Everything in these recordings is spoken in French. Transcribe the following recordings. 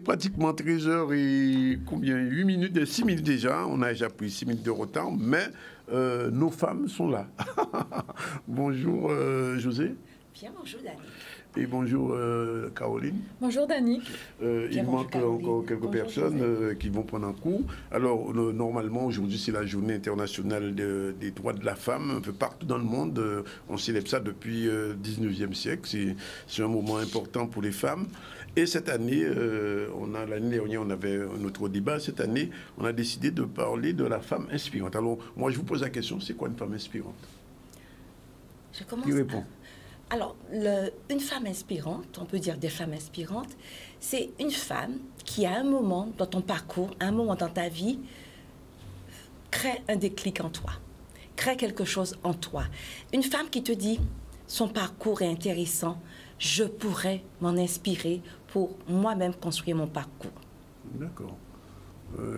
pratiquement 13h et combien 8 minutes, 6 minutes déjà. On a déjà pris 6 minutes de retard, mais nos femmes sont là. Bonjour José. Bien, bonjour Danick. Et bonjour Caroline. Bonjour Danick. Il manque encore quelques personnes qui vont prendre un coup. Alors normalement aujourd'hui c'est la journée internationale des droits de la femme. Un peu partout dans le monde, on célèbre ça depuis le 19e siècle. C'est un moment important pour les femmes. Et cette année, l'année dernière on avait un autre débat. Cette année on a décidé de parler de la femme inspirante. Alors moi je vous pose la question, c'est quoi une femme inspirante? Je commence. Qui répond? Alors, une femme inspirante, on peut dire des femmes inspirantes, c'est une femme qui, à un moment dans ton parcours, à un moment dans ta vie, crée un déclic en toi, crée quelque chose en toi. Une femme qui te dit, son parcours est intéressant, je pourrais m'en inspirer pour moi-même construire mon parcours. D'accord.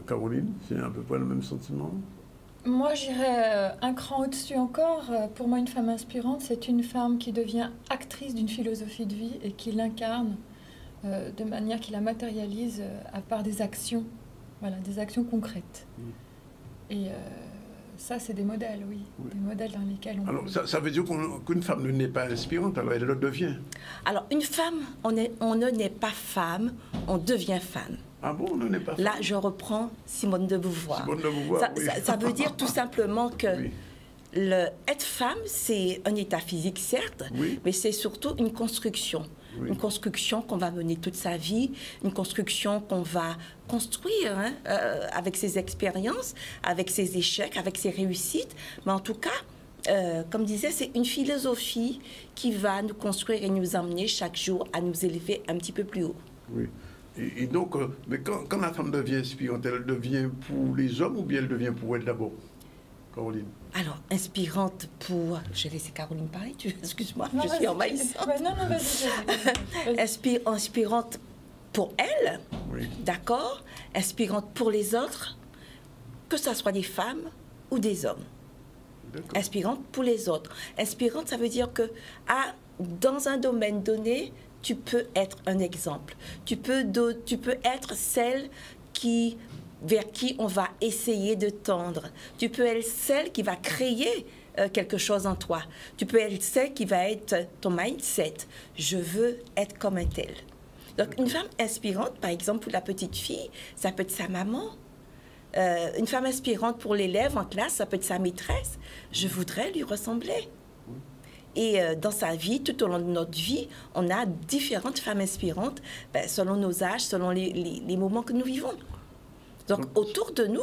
Caroline, c'est à peu près le même sentiment? Moi, j'irais un cran au-dessus encore. Pour moi, une femme inspirante, c'est une femme qui devient actrice d'une philosophie de vie et qui l'incarne de manière qui la matérialise à part des actions, voilà, des actions concrètes. Et ça, c'est des modèles, oui, des modèles dans lesquels on... Alors, ça veut dire qu'une femme ne naît pas inspirante, alors elle le devient? Alors, une femme, on ne naît pas femme, on devient femme. Ah bon, on n'en est pas femme? Là, je reprends Simone de Beauvoir. Simone de Beauvoir, oui. Ça veut dire tout simplement que être femme, c'est un état physique, certes, mais c'est surtout une construction. Une construction qu'on va mener toute sa vie, une construction qu'on va construire avec ses expériences, avec ses échecs, avec ses réussites. Mais en tout cas, comme disait, c'est une philosophie qui va nous construire et nous emmener chaque jour à nous élever un petit peu plus haut. Oui. Et donc, mais quand la femme devient inspirante, elle devient pour les hommes ou bien elle devient pour elle d'abord, Caroline? Alors, inspirante pour... Je vais laisser Caroline parler, excuse-moi, je suis envahissante. Non, vas-y. Inspirante pour elle, d'accord? Inspirante pour les autres, que ce soit des femmes ou des hommes. Inspirante pour les autres. Inspirante, ça veut dire que dans un domaine donné, tu peux être un exemple. Tu peux être celle vers qui on va essayer de tendre. Tu peux être celle qui va créer quelque chose en toi. Tu peux être celle qui va être ton mindset. Je veux être comme un tel. Donc, une femme inspirante, par exemple, pour la petite fille, ça peut être sa maman. Une femme inspirante pour l'élève en classe, ça peut être sa maîtresse. Je voudrais lui ressembler. Et dans sa vie, tout au long de notre vie, on a différentes femmes inspirantes, selon nos âges, selon les moments que nous vivons. Donc, autour de nous,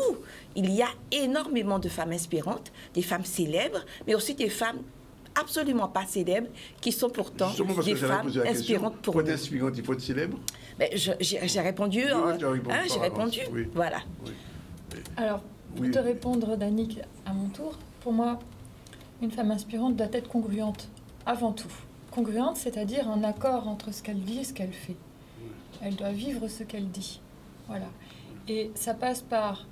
il y a énormément de femmes inspirantes, des femmes célèbres, mais aussi des femmes absolument pas célèbres, qui sont pourtant des femmes inspirantes pour nous. Pour être inspirante, il faut être célèbre? J'ai répondu. J'ai répondu. Oui. Voilà. Oui. Alors, pour te répondre, Danick, à mon tour, pour moi, une femme inspirante doit être congruente, avant tout. Congruente, c'est-à-dire un accord entre ce qu'elle dit et ce qu'elle fait. Elle doit vivre ce qu'elle dit. Voilà. Et ça passe par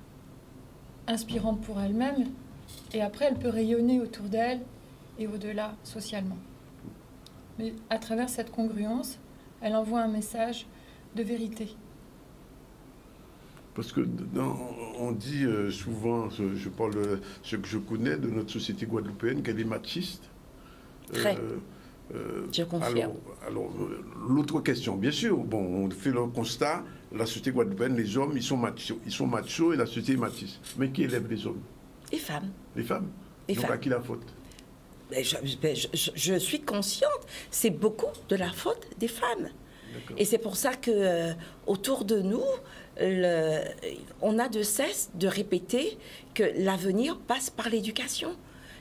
inspirante pour elle-même, et après, elle peut rayonner autour d'elle et au-delà, socialement. Mais à travers cette congruence, elle envoie un message de vérité. Parce que on dit souvent, je parle de ce que je connais de notre société guadeloupéenne, qu'elle est machiste. Très. Je confirme. Alors l'autre question, bien sûr, bon, on fait le constat, la société guadeloupéenne, les hommes, ils sont machos et la société est machiste. Mais qui élève les hommes? Les femmes. Les femmes? Les Donc femmes. à qui la faute? Je suis consciente, c'est beaucoup de la faute des femmes. Et c'est pour ça que autour de nous, on a de cesse de répéter que l'avenir passe par l'éducation.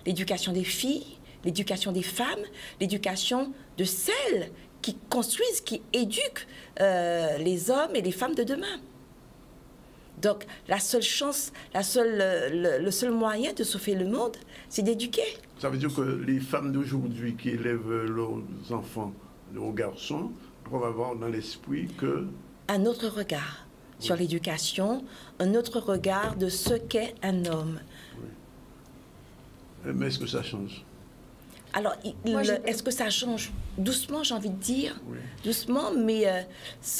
L'éducation des filles, l'éducation des femmes, l'éducation de celles qui construisent, qui éduquent les hommes et les femmes de demain. Donc, la seule chance, le seul moyen de sauver le monde, c'est d'éduquer. Ça veut dire que les femmes d'aujourd'hui qui élèvent leurs enfants, leurs garçons, doivent avoir dans l'esprit que... Un autre regard sur l'éducation, un autre regard de ce qu'est un homme. Oui. Mais est-ce que ça change? Alors, est-ce que ça change? Doucement, j'ai envie de dire. Oui. Doucement, mais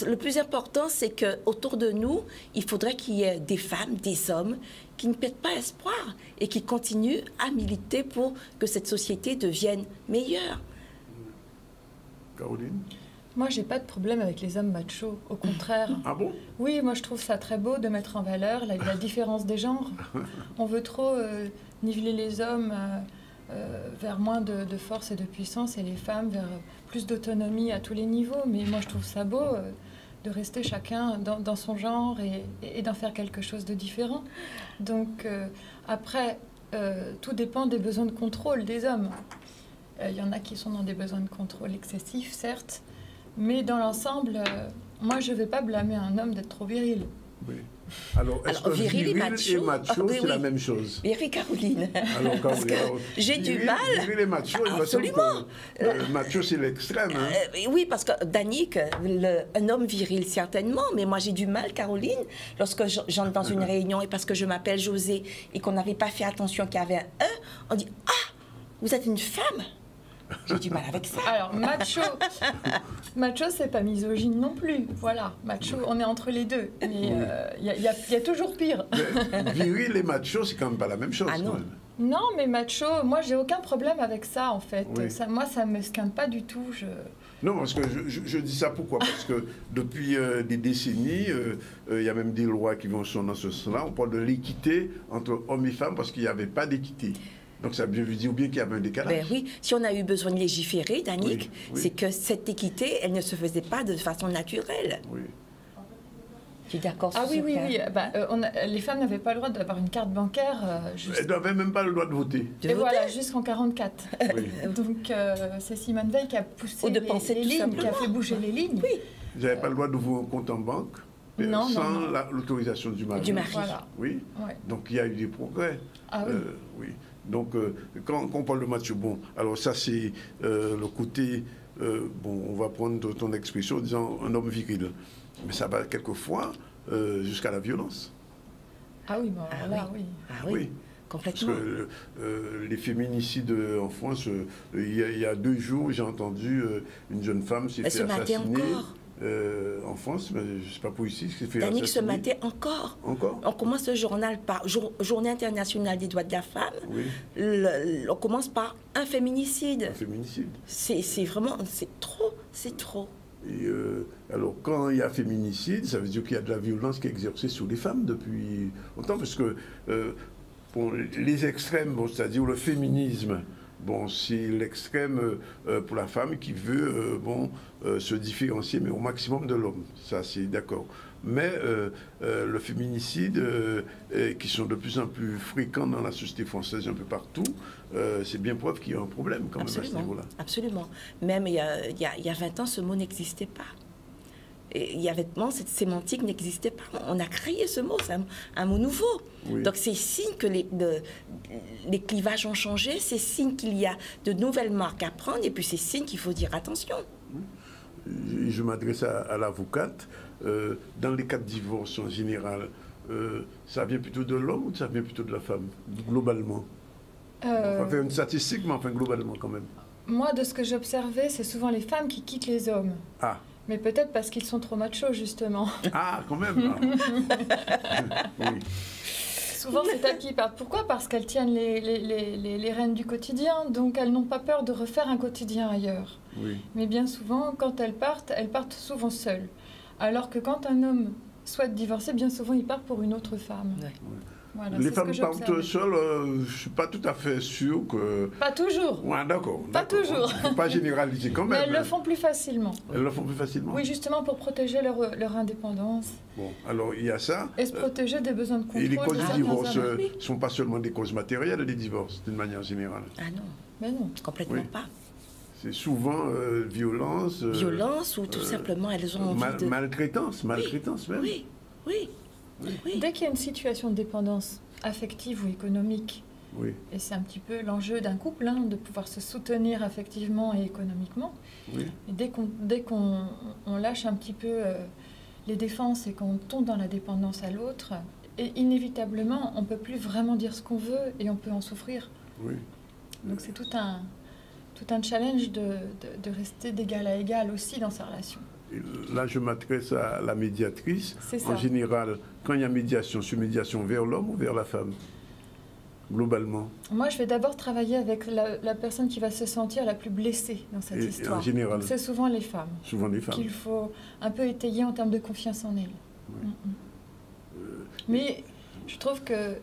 le plus important, c'est qu'autour de nous, il faudrait qu'il y ait des femmes, des hommes qui ne perdent pas espoir et qui continuent à militer pour que cette société devienne meilleure. Caroline? Moi, j'ai pas de problème avec les hommes machos, au contraire. Ah bon? Oui, moi, je trouve ça très beau de mettre en valeur la différence des genres. On veut trop niveler les hommes vers moins de force et de puissance et les femmes vers plus d'autonomie à tous les niveaux. Mais moi, je trouve ça beau de rester chacun dans son genre et d'en faire quelque chose de différent. Donc, après, tout dépend des besoins de contrôle des hommes. Il y en a qui sont dans des besoins de contrôle excessifs, certes, mais dans l'ensemble, moi, je ne vais pas blâmer un homme d'être trop viril. Oui. Alors, est-ce que viril et macho, c'est la même chose? Viril, Caroline. Alors, Caroline, j'ai du mal. Viril et macho, absolument. Macho, c'est l'extrême. Hein? Oui, parce que Danick, un homme viril, certainement, mais moi, j'ai du mal, Caroline, lorsque j'entre dans une réunion et parce que je m'appelle José et qu'on n'avait pas fait attention qu'il y avait un E, on dit « Ah, vous êtes une femme ?» J'ai du mal avec ça. Alors, macho, c'est pas misogyne non plus. Voilà, macho, on est entre les deux. Mais il y a toujours pire. Mais viril et macho, c'est quand même pas la même chose. Ah non. Non, mais macho, moi, j'ai aucun problème avec ça, en fait. Oui. Moi, ça me scinde pas du tout. Non, parce que je dis ça pourquoi? Parce que depuis des décennies, il y a même des lois qui vont dans ce sens-là. On parle de l'équité entre hommes et femmes parce qu'il n'y avait pas d'équité. Donc ça veut dire bien qu'il y avait un décalage. Ben oui, si on a eu besoin de légiférer, Danick, c'est que cette équité, elle ne se faisait pas de façon naturelle. Oui. Tu es d'accord sur ça? Ah oui, oui. Les femmes n'avaient pas le droit d'avoir une carte bancaire. Elles n'avaient même pas le droit de voter. Voilà, jusqu'en 1944. Oui. Donc c'est Simone Veil qui a poussé les lignes, qui a fait bouger les lignes. Oui. Vous n'avez pas le droit d'ouvrir un compte en banque sans l'autorisation du mari. Du mari. Voilà. Oui. Ouais. Donc il y a eu des progrès. Ah oui. Oui. Donc, quand on parle de macho, bon, alors ça, c'est le côté, bon, on va prendre ton expression en disant un homme viril. Mais ça va quelquefois jusqu'à la violence. Ah oui, bon, là, oui. Ah oui, complètement. Parce que les féminicides en France, il y a 2 jours, j'ai entendu une jeune femme s'est fait assassiner. En France, mais je ne sais pas pour ici, ce qui fait Danick, ce matin encore. Encore. On commence le journal par Journée internationale des droits de la femme. Oui. On commence par un féminicide. Un féminicide. C'est vraiment, c'est trop. Et alors, quand il y a féminicide, ça veut dire qu'il y a de la violence qui est exercée sur les femmes depuis longtemps, parce que bon, les extrêmes, bon, c'est-à-dire le féminisme. Bon, c'est l'extrême pour la femme qui veut se différencier, mais au maximum de l'homme. Ça, c'est d'accord. Mais le féminicide, qui sont de plus en plus fréquents dans la société française un peu partout, c'est bien preuve qu'il y a un problème quand même à ce niveau-là. Absolument. Même il y a 20 ans, ce mot n'existait pas. Et il y avait cette sémantique n'existait pas. On a créé ce mot, c'est un mot nouveau. Oui. Donc c'est signe que les clivages ont changé, c'est signe qu'il y a de nouvelles marques à prendre, et puis c'est signe qu'il faut dire attention. Je m'adresse à l'avocate. Dans les cas de divorce en général, ça vient plutôt de l'homme ou ça vient plutôt de la femme, globalement? On va faire une statistique, mais enfin globalement quand même. Moi, de ce que j'observais, c'est souvent les femmes qui quittent les hommes. Ah. Mais peut-être parce qu'ils sont trop machos, justement. Ah, quand même. Oui. Souvent, c'est elles qui partent. Pourquoi? Parce qu'elles tiennent les rênes du quotidien, donc elles n'ont pas peur de refaire un quotidien ailleurs. Oui. Mais bien souvent, quand elles partent souvent seules. Alors que quand un homme souhaite divorcer, bien souvent, il part pour une autre femme. Ouais. Oui. Voilà, les femmes partent seules, je ne suis pas tout à fait sûr que... Pas toujours. Ouais, d'accord. Pas toujours. Il ne faut pas généraliser quand même. Mais elles le font plus facilement. Elles le font plus facilement? Oui, justement pour protéger leur indépendance. Bon, alors il y a ça. Et se protéger des besoins de contrôle. Et les causes du divorce ne sont pas seulement des causes matérielles, les divorces, d'une manière générale. Ah non. Mais non. Complètement pas. C'est souvent violence. Violence ou tout simplement elles ont envie de... Maltraitance même. Oui. Dès qu'il y a une situation de dépendance affective ou économique, oui. Et c'est un petit peu l'enjeu d'un couple, de pouvoir se soutenir affectivement et économiquement. Oui. Et dès qu'on lâche un petit peu les défenses et qu'on tombe dans la dépendance à l'autre, et inévitablement, on ne peut plus vraiment dire ce qu'on veut et on peut en souffrir. Oui. Donc c'est tout tout un challenge de rester d'égal à égal aussi dans sa relation. Et là, je m'adresse à la médiatrice. C'est En ça. général, quand il y a médiation, c'est médiation vers l'homme ou vers la femme, globalement? Moi, je vais d'abord travailler avec la personne qui va se sentir la plus blessée dans cette histoire. En général, c'est souvent les femmes. Souvent les femmes. Qu'il faut un peu étayer en termes de confiance en elles. Oui. Mais je trouve que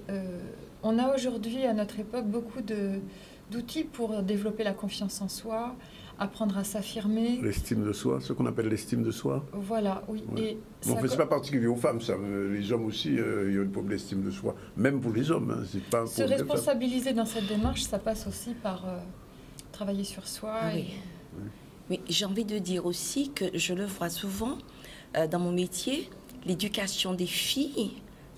on a aujourd'hui, à notre époque, beaucoup d'outils pour développer la confiance en soi, apprendre à s'affirmer. L'estime de soi, ce qu'on appelle l'estime de soi. Voilà, oui. Ouais. Et Bon, ça c'est pas particulier aux femmes, ça. Les hommes aussi, il y a une problème d'estime de soi. Même pour les hommes, hein, c'est pas un se problème. responsabiliser dans cette démarche, ça passe aussi par travailler sur soi. Ah oui. Oui, j'ai envie de dire aussi que je le vois souvent dans mon métier, l'éducation des filles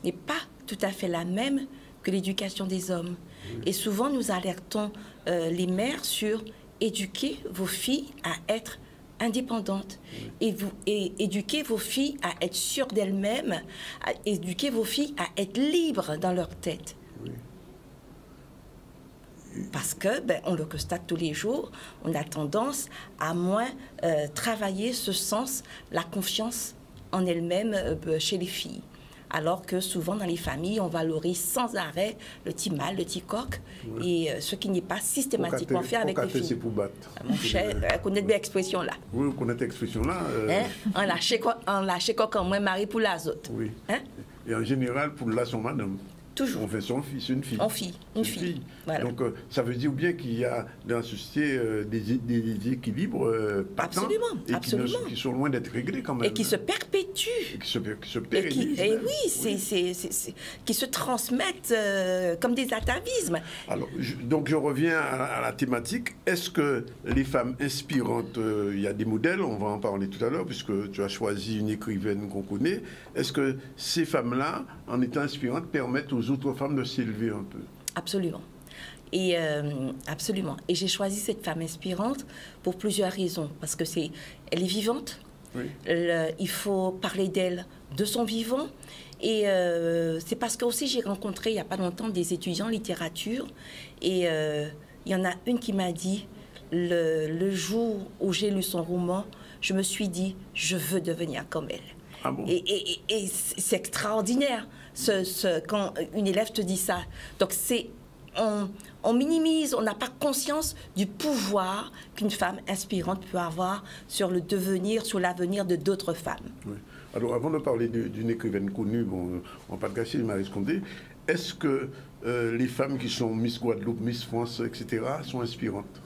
n'est pas tout à fait la même que l'éducation des hommes. Oui. Et souvent, nous alertons les mères sur éduquer vos filles à être indépendantes, oui. et éduquer vos filles à être sûres d'elles-mêmes, éduquer vos filles à être libres dans leur tête. Oui. Parce que, on le constate tous les jours, on a tendance à moins travailler ce sens, la confiance en elles-mêmes chez les filles. Alors que souvent dans les familles, on valorise sans arrêt le petit mâle, le petit coq, oui. Et ce qui n'est pas systématiquement fait avec les filles. C'est pour battre. Mon cher, connaît bien l'expression là. Oui, vous connaissez l'expression là. On lâche coq en moins mari pour les autres. Oui. Hein? Et en général, pour là, son madame. Toujours. On fait son fils, une fille. Une fille. Voilà. Donc, ça veut dire bien qu'il y a dans la société des équilibres patents. Absolument. Qui sont loin d'être réglés quand même. Et qui se perpétuent. Et qui se pérennisent. Et oui, qui se transmettent comme des atavismes. Alors, donc je reviens à la thématique. Est-ce que les femmes inspirantes, il y a des modèles, on va en parler tout à l'heure, puisque tu as choisi une écrivaine qu'on connaît. Est-ce que ces femmes-là, en étant inspirantes, permettent aux autres femmes de s'élever un peu? Absolument. Et absolument. Et j'ai choisi cette femme inspirante pour plusieurs raisons. Parce que elle est vivante. Oui. Il faut parler d'elle de son vivant. Et c'est parce que aussi j'ai rencontré il n'y a pas longtemps des étudiants en littérature. Et il y en a une qui m'a dit, le jour où j'ai lu son roman, je me suis dit, je veux devenir comme elle. Ah bon? Et c'est extraordinaire quand une élève te dit ça. Donc on minimise, on n'a pas conscience du pouvoir qu'une femme inspirante peut avoir sur le devenir, sur l'avenir de d'autres femmes. Oui. Alors avant de parler d'une écrivaine connue, bon, on va pas te gâcher, Maryse Condé, est-ce que les femmes qui sont Miss Guadeloupe, Miss France, etc., sont inspirantes?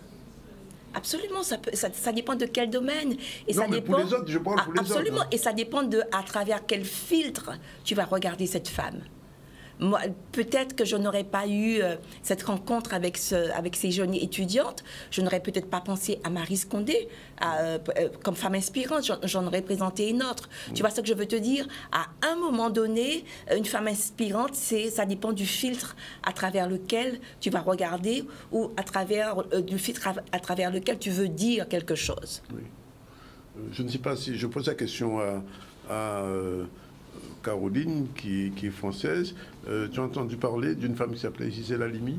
Absolument, ça dépend de quel domaine. Et non, ça mais dépend, pour les autres, je parle pour les autres. Absolument, et ça dépend à travers quel filtre tu vas regarder cette femme. Moi, peut-être que je n'aurais pas eu cette rencontre avec ces jeunes étudiantes, je n'aurais peut-être pas pensé à Maryse Condé comme femme inspirante, j'en aurais présenté une autre. Tu vois ce que je veux te dire? À un moment donné, une femme inspirante, ça dépend du filtre à travers lequel tu vas regarder ou du filtre à travers lequel tu veux dire quelque chose. Oui. Je ne sais pas si je pose la question à Caroline, qui est française. Tu as entendu parler d'une femme qui s'appelait Gisèle Halimi?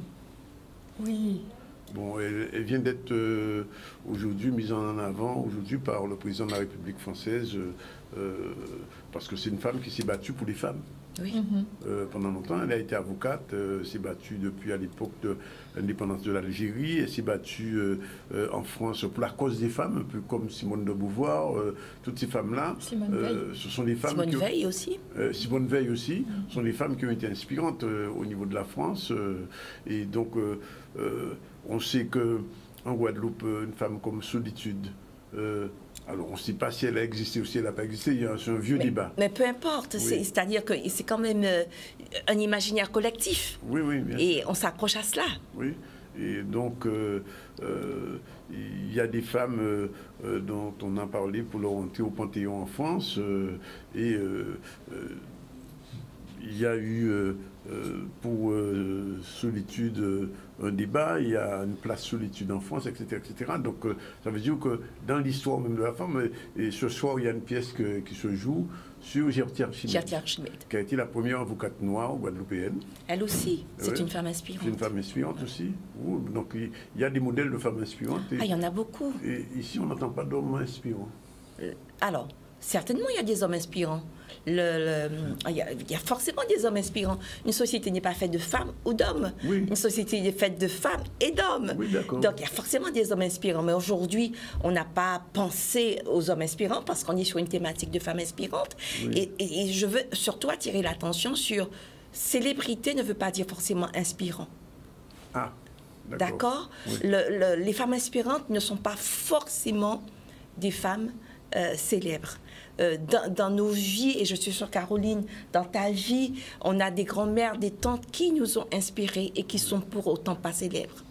Oui. Bon, elle vient d'être aujourd'hui mise en avant par le président de la République française parce que c'est une femme qui s'est battue pour les femmes. Oui. Pendant longtemps, elle a été avocate, s'est battue depuis à l'époque de l'indépendance de l'Algérie, elle s'est battue en France pour la cause des femmes, un peu comme Simone de Beauvoir, toutes ces femmes-là. Ce sont des femmes Simone Veil aussi. Simone Veil aussi, sont des femmes qui ont été inspirantes au niveau de la France. Et donc, on sait qu'en Guadeloupe, une femme comme Solitude, alors, on ne sait pas si elle a existé ou si elle n'a pas existé, c'est un vieux débat. Mais peu importe, oui. C'est-à-dire que c'est quand même un imaginaire collectif. Oui, oui. Bien et sûr. On s'accroche à cela. Oui, et donc, il y a des femmes dont on a parlé pour leur entrer au Panthéon en France, il y a eu pour solitude un débat, il y a une place solitude en France, etc. etc. Donc ça veut dire que dans l'histoire même de la femme, et ce soir il y a une pièce qui se joue sur Gertie Archimède, qui a été la première avocate noire guadeloupéenne. Elle aussi, c'est une femme inspirante. C'est une femme inspirante aussi. Donc il y a des modèles de femmes inspirantes. Il y en a beaucoup. Et ici, on n'entend pas d'hommes inspirants. Alors, certainement, il y a des hommes inspirants. Il y a forcément des hommes inspirants. Une société n'est pas faite de femmes ou d'hommes. Oui. Une société est faite de femmes et d'hommes. Oui, d'accord. Donc, il y a forcément des hommes inspirants. Mais aujourd'hui, on n'a pas pensé aux hommes inspirants parce qu'on est sur une thématique de femmes inspirantes. Oui. Et je veux surtout attirer l'attention sur célébrité ne veut pas dire forcément inspirant. Ah, d'accord. Oui. Les femmes inspirantes ne sont pas forcément des femmes célèbres. Dans nos vies, et je suis sûre, Caroline, dans ta vie, on a des grands-mères, des tantes qui nous ont inspirées et qui sont pour autant pas célèbres.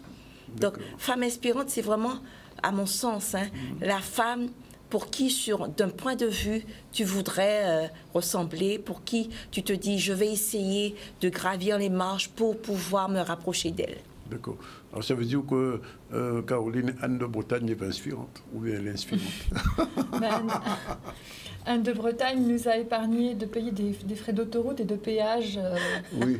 Donc, femme inspirante, c'est vraiment, à mon sens, la femme pour qui, d'un point de vue, tu voudrais ressembler, pour qui tu te dis, je vais essayer de gravir les marches pour pouvoir me rapprocher d'elle. D'accord. Alors ça veut dire que Caroline, Anne de Bretagne n'est pas inspirante, ou bien elle est inspirante? Anne de Bretagne nous a épargné de payer des frais d'autoroute et de péage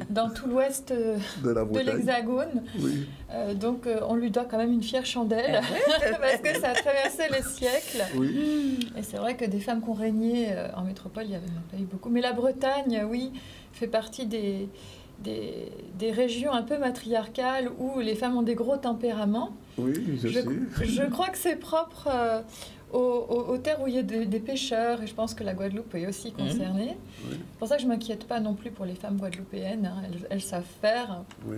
dans tout l'ouest de l'Hexagone. Oui. Donc on lui doit quand même une fière chandelle, parce que ça a traversé les siècles. Oui. Et c'est vrai que des femmes qui ont régné en métropole, il n'y avait pas eu beaucoup. Mais la Bretagne, oui, fait partie des régions un peu matriarcales où les femmes ont des gros tempéraments. Oui, je crois que c'est propre aux terres où il y a des pêcheurs, et je pense que la Guadeloupe est aussi concernée. Oui. C'est pour ça que je ne m'inquiète pas non plus pour les femmes guadeloupéennes. Elles savent faire. Oui.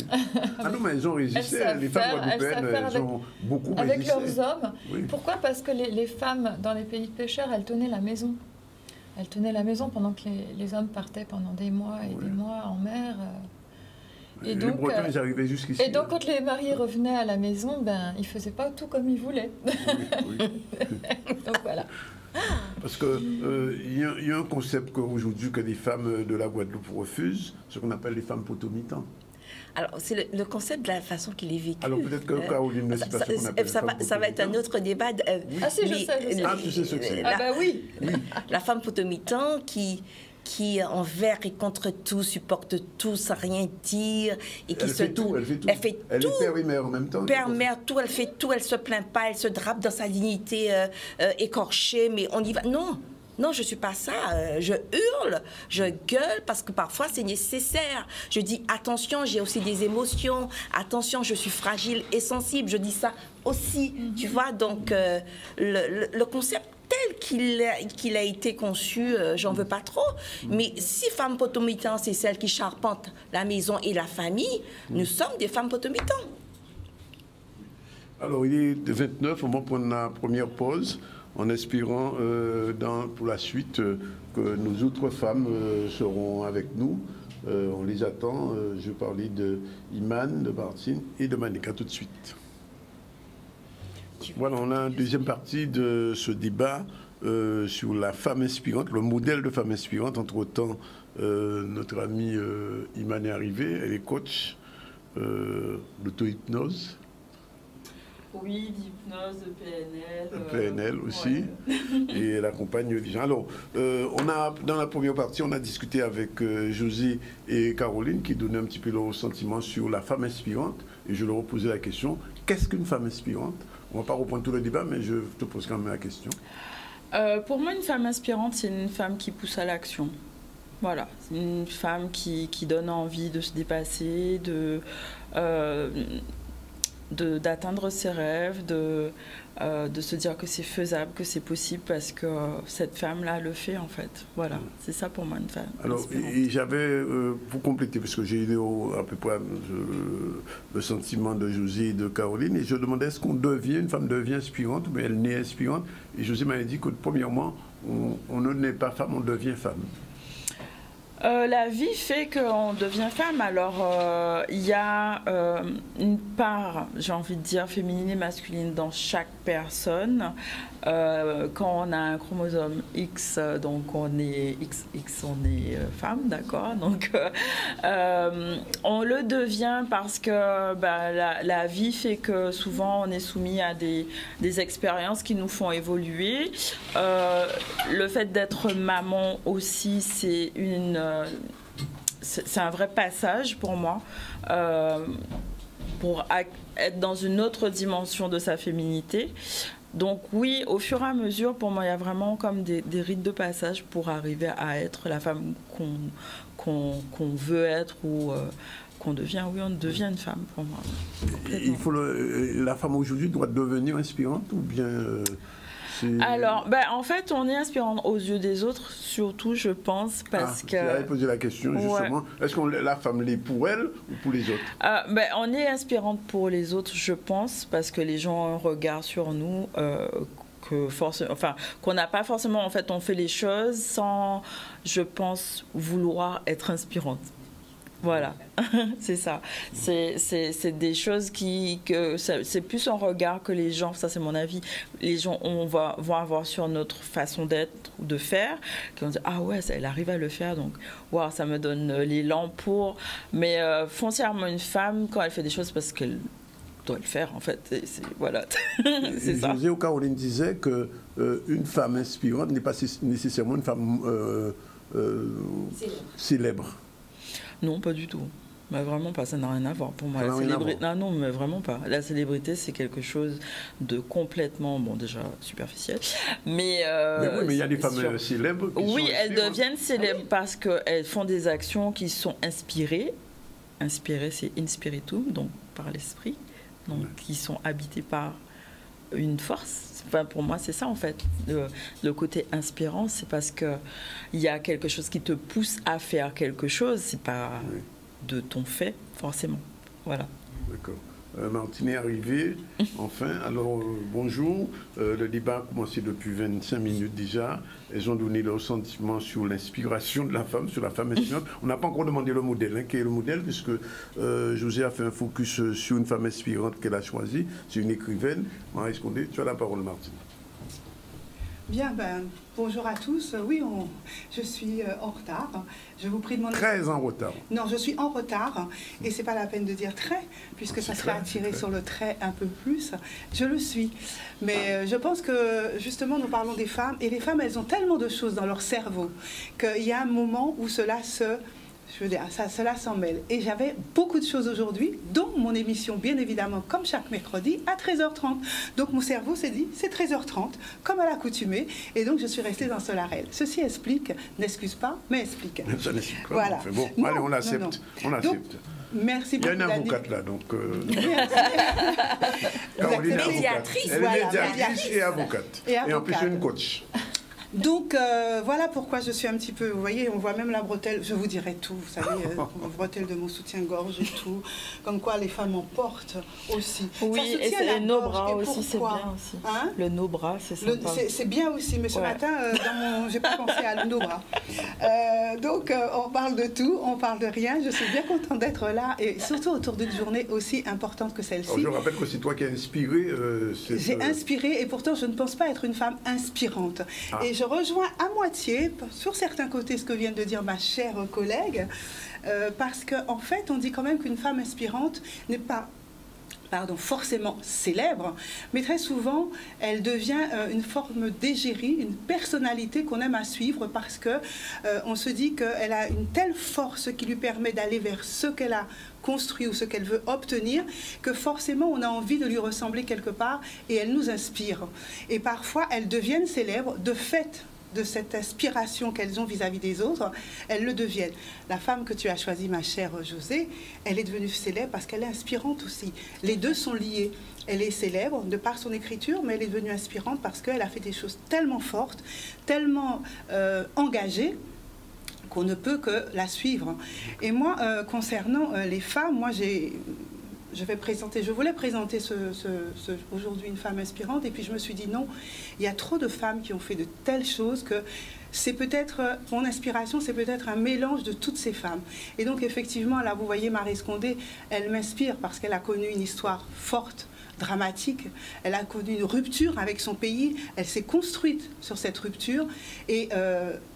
Ah non, mais elles ont résisté. Les femmes guadeloupéennes, elles ont beaucoup résisté. Avec leurs hommes. Oui. Pourquoi? Parce que les femmes dans les pays de pêcheurs, elles tenaient la maison. Elle tenait la maison pendant que les hommes partaient pendant des mois et des mois en mer. Et donc, les Bretons, ils arrivaient jusqu'ici. Et donc, quand les maris revenaient à la maison, ils ne faisaient pas tout comme ils voulaient. Oui. Donc, voilà. Parce qu'il y a un concept qu'aujourd'hui que les femmes de la Guadeloupe refusent, ce qu'on appelle les femmes potomitantes. Alors, c'est le concept de la façon qu'il est vécu. Alors, peut-être que Caroline ne sait pas ce qu'on appelle ça va être un autre débat. Ah si, je sais. Ah, tu sais ce que c'est. Ah bah oui. La femme potomitan qui envers et contre tout, supporte tout, sans rien dire. Et qui elle fait tout. Elle est père et mère en même temps. Père, mère, tout, elle fait tout, elle se plaint pas, elle se drape dans sa dignité écorchée, mais on y va. Non, je ne suis pas ça. Je hurle, je gueule, parce que parfois c'est nécessaire. Je dis attention, j'ai aussi des émotions. Attention, je suis fragile et sensible. Je dis ça aussi, tu vois. Donc, le concept tel qu'il a été conçu, j'en veux pas trop. Mais si femme potomitan, c'est celle qui charpente la maison et la famille, nous sommes des femmes potomitans. Alors, il est 29, on va prendre la première pause, en espérant pour la suite que nos autres femmes seront avec nous. On les attend. Je parlais de Iman, de Martine et de Manika tout de suite. Voilà, on a une deuxième partie de ce débat sur la femme inspirante, le modèle de femme inspirante. Entre-temps, notre amie Iman est arrivée, elle est coach d'auto-hypnose. Oui, d'hypnose, de PNL. PNL aussi. Ouais. Et elle accompagne les gens. Alors, dans la première partie, on a discuté avec José et Caroline qui donnaient un petit peu leur sentiment sur la femme inspirante. Et je leur ai posé la question, qu'est-ce qu'une femme inspirante? On ne va pas reprendre tout le débat, mais je te pose quand même la question. Pour moi, une femme inspirante, c'est une femme qui pousse à l'action. Voilà, c'est une femme qui donne envie de se dépasser, d'atteindre ses rêves, de se dire que c'est faisable, que c'est possible, parce que cette femme-là le fait, en fait. Voilà, c'est ça pour moi, une femme. Alors, et j'avais, pour compléter, parce que j'ai eu à peu près le sentiment de José et de Caroline, et je demandais, est-ce une femme devient inspirante, mais elle naît inspirante? Et José m'avait dit que, premièrement, on ne naît pas femme, on devient femme. La vie fait qu'on devient femme. Alors, il y a une part, j'ai envie de dire, féminine et masculine dans chaque personne. Quand on a un chromosome X, donc on est XX, on est femme, d'accord. Donc, on le devient parce que la vie fait que souvent on est soumis à des expériences qui nous font évoluer. Le fait d'être maman aussi, c'est un vrai passage pour moi, pour être dans une autre dimension de sa féminité. Donc oui, au fur et à mesure, pour moi, il y a vraiment comme des rites de passage pour arriver à être la femme qu'on veut être ou qu'on devient. Oui, on devient une femme pour moi. La femme aujourd'hui doit devenir inspirante ou bien... Alors, en fait, on est inspirant aux yeux des autres, surtout, je pense, parce que... J'avais posé la question, justement. Ouais. Est-ce que la femme l'est pour elle ou pour les autres? On est inspirante pour les autres, je pense, parce que les gens ont un regard sur nous qu'on n'a pas forcément... En fait, on fait les choses sans, je pense, vouloir être inspirante. Voilà, c'est ça. C'est des choses c'est plus un regard que les gens, ça c'est mon avis, les gens vont avoir sur notre façon d'être ou de faire, qui vont dire ah ouais, elle arrive à le faire, donc wow, ça me donne l'élan pour. Mais foncièrement, une femme, quand elle fait des choses, parce qu'elle doit le faire en fait. Voilà, c'est ça. José ou Caroline disait que une femme inspirante n'est pas nécessairement une femme célèbre. Non, pas du tout. Mais vraiment pas, ça n'a rien à voir pour moi. La célébrité, non, mais vraiment pas. La célébrité, c'est quelque chose de complètement, déjà superficiel. Mais il y a des femmes célèbres qui oui, elles deviennent célèbres parce qu'elles font des actions qui sont inspirées. Inspirées, c'est inspiritum, donc par l'esprit, donc qui sont habitées par une force. Enfin, pour moi, c'est ça en fait. Le côté inspirant, c'est parce qu'il y a quelque chose qui te pousse à faire quelque chose. C'est pas de ton fait, forcément. Voilà. D'accord. Martine est arrivée, enfin. Alors, bonjour. Le débat a commencé depuis 25 minutes déjà. Elles ont donné leur sentiment sur l'inspiration de la femme, sur la femme inspirante. On n'a pas encore demandé le modèle. Quel est le modèle? Puisque José a fait un focus sur une femme inspirante qu'elle a choisie. C'est une écrivaine. Marie Escondé, tu as la parole, Martine. Bien, bonjour à tous. Oui, je suis en retard. Je vous prie de m'en... Très en retard. Non, je suis en retard. Et c'est pas la peine de dire très, puisque ça serait attiré sur le trait un peu plus. Je le suis. Mais je pense que, justement, nous parlons des femmes. Et les femmes, elles ont tellement de choses dans leur cerveau qu'il y a un moment où cela s'en mêle. Et j'avais beaucoup de choses aujourd'hui, dont mon émission, bien évidemment, comme chaque mercredi, à 13h30. Donc mon cerveau s'est dit, c'est 13h30, comme à l'accoutumée, et donc je suis restée dans Solarel. Ceci explique, n'excuse pas, mais explique. Ça n'explique pas. Voilà. Bon, non, allez, on l'accepte. On l'accepte. Merci beaucoup. Il y a une avocate là, donc... Caroline est médiatrice. Elle est médiatrice et avocate. Et en plus, une coach. Donc, voilà pourquoi je suis un petit peu... Vous voyez, on voit même la bretelle. Je vous dirai tout, vous savez, la bretelle de mon soutien-gorge et tout. Comme quoi, les femmes en portent aussi. Oui, et c'est nos bras aussi, c'est bien aussi. Hein? Le nos bras, c'est sympa. C'est bien aussi, mais ce matin, j'ai pas pensé à nos bras. Donc, on parle de tout, on parle de rien. Je suis bien contente d'être là, et surtout autour d'une journée aussi importante que celle-ci. Je rappelle que c'est toi qui as inspiré... J'ai inspiré, et pourtant, je ne pense pas être une femme inspirante. Et je rejoins à moitié, sur certains côtés, ce que vient de dire ma chère collègue, parce qu'en fait, on dit quand même qu'une femme inspirante n'est pas forcément célèbre, mais très souvent, elle devient une forme d'égérie, une personnalité qu'on aime à suivre parce que on se dit qu'elle a une telle force qui lui permet d'aller vers ce qu'elle a construit ou ce qu'elle veut obtenir, que forcément on a envie de lui ressembler quelque part et elle nous inspire. Et parfois, elles deviennent célèbres de fait de cette inspiration qu'elles ont vis-à-vis des autres, elles le deviennent. La femme que tu as choisie, ma chère José, elle est devenue célèbre parce qu'elle est inspirante aussi. Les deux sont liés. Elle est célèbre de par son écriture, mais elle est devenue inspirante parce qu'elle a fait des choses tellement fortes, tellement engagées, qu'on ne peut que la suivre. Et moi, concernant les femmes, moi j'ai je voulais présenter aujourd'hui une femme inspirante, et puis je me suis dit non, il y a trop de femmes qui ont fait de telles choses que c'est peut-être, mon inspiration, c'est peut-être un mélange de toutes ces femmes. Et donc effectivement, là vous voyez Maryse Condé, elle m'inspire parce qu'elle a connu une histoire forte, dramatique, elle a connu une rupture avec son pays, elle s'est construite sur cette rupture, et